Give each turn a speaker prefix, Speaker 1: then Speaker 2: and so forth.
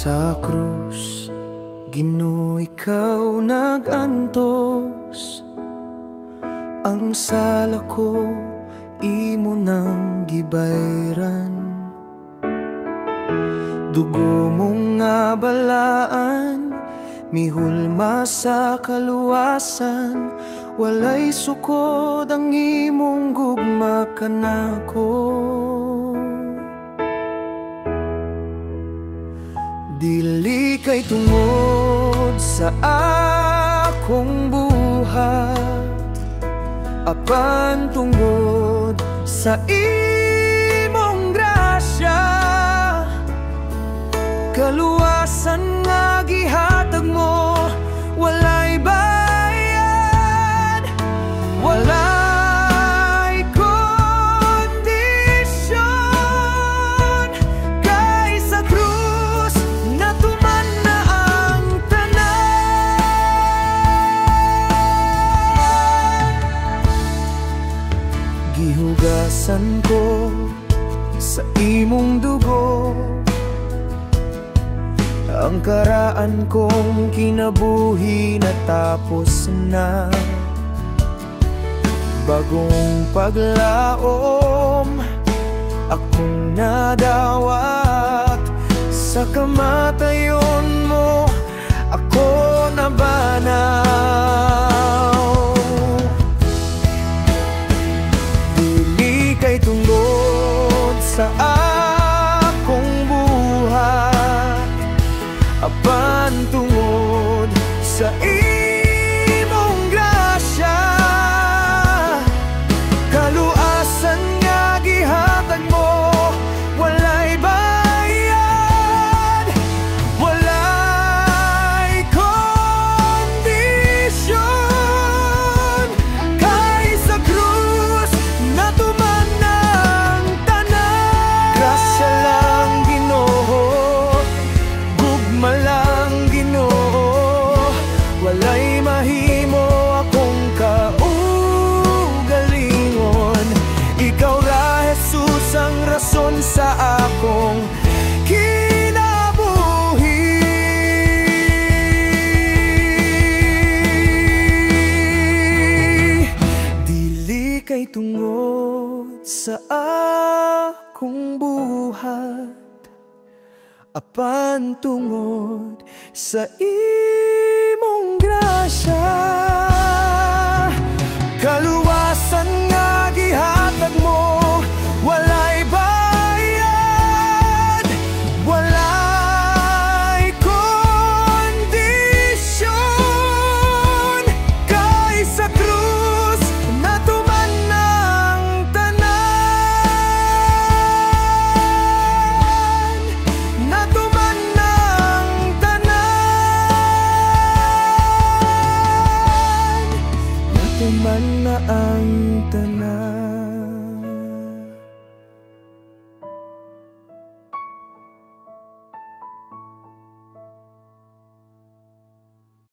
Speaker 1: Sa krus, Ginoo, ikaw nag-antos. Ang sala ko, imo nang gibayran. Dugo mong nga balaan, mihulma sa kaluwasan. Walay sukod ang imong gugma kanako. Dili kay tungod sa akong buhat, apan tungod sa imong grasya. Kaluwasan nga gihatag mo, walay bayad, walay kondisyon. Kay sa krus natuman na ang tanan. Gihugasan ko sa imong dugo ang karaan kong kinabuhi, natapos na. Bagong paglaom akong nadawat. Sa kamatayon mo ako nabanaw. Dili kay tungod sa akong buhat, apan tungod sa imong grasya. Kaluasan nga gihatag mo, walay bayad, walay kondisyon. Kay sa krus natuman ang tanan. Grasya lang Ginoo, gugma lang Ginoo, walay mahimo akong kaugalingon. Ikaw ra Jesus ang rason sa akong kinabuhi. Dili kay tungod sa akong buhat, apan tungod sa imong grasya.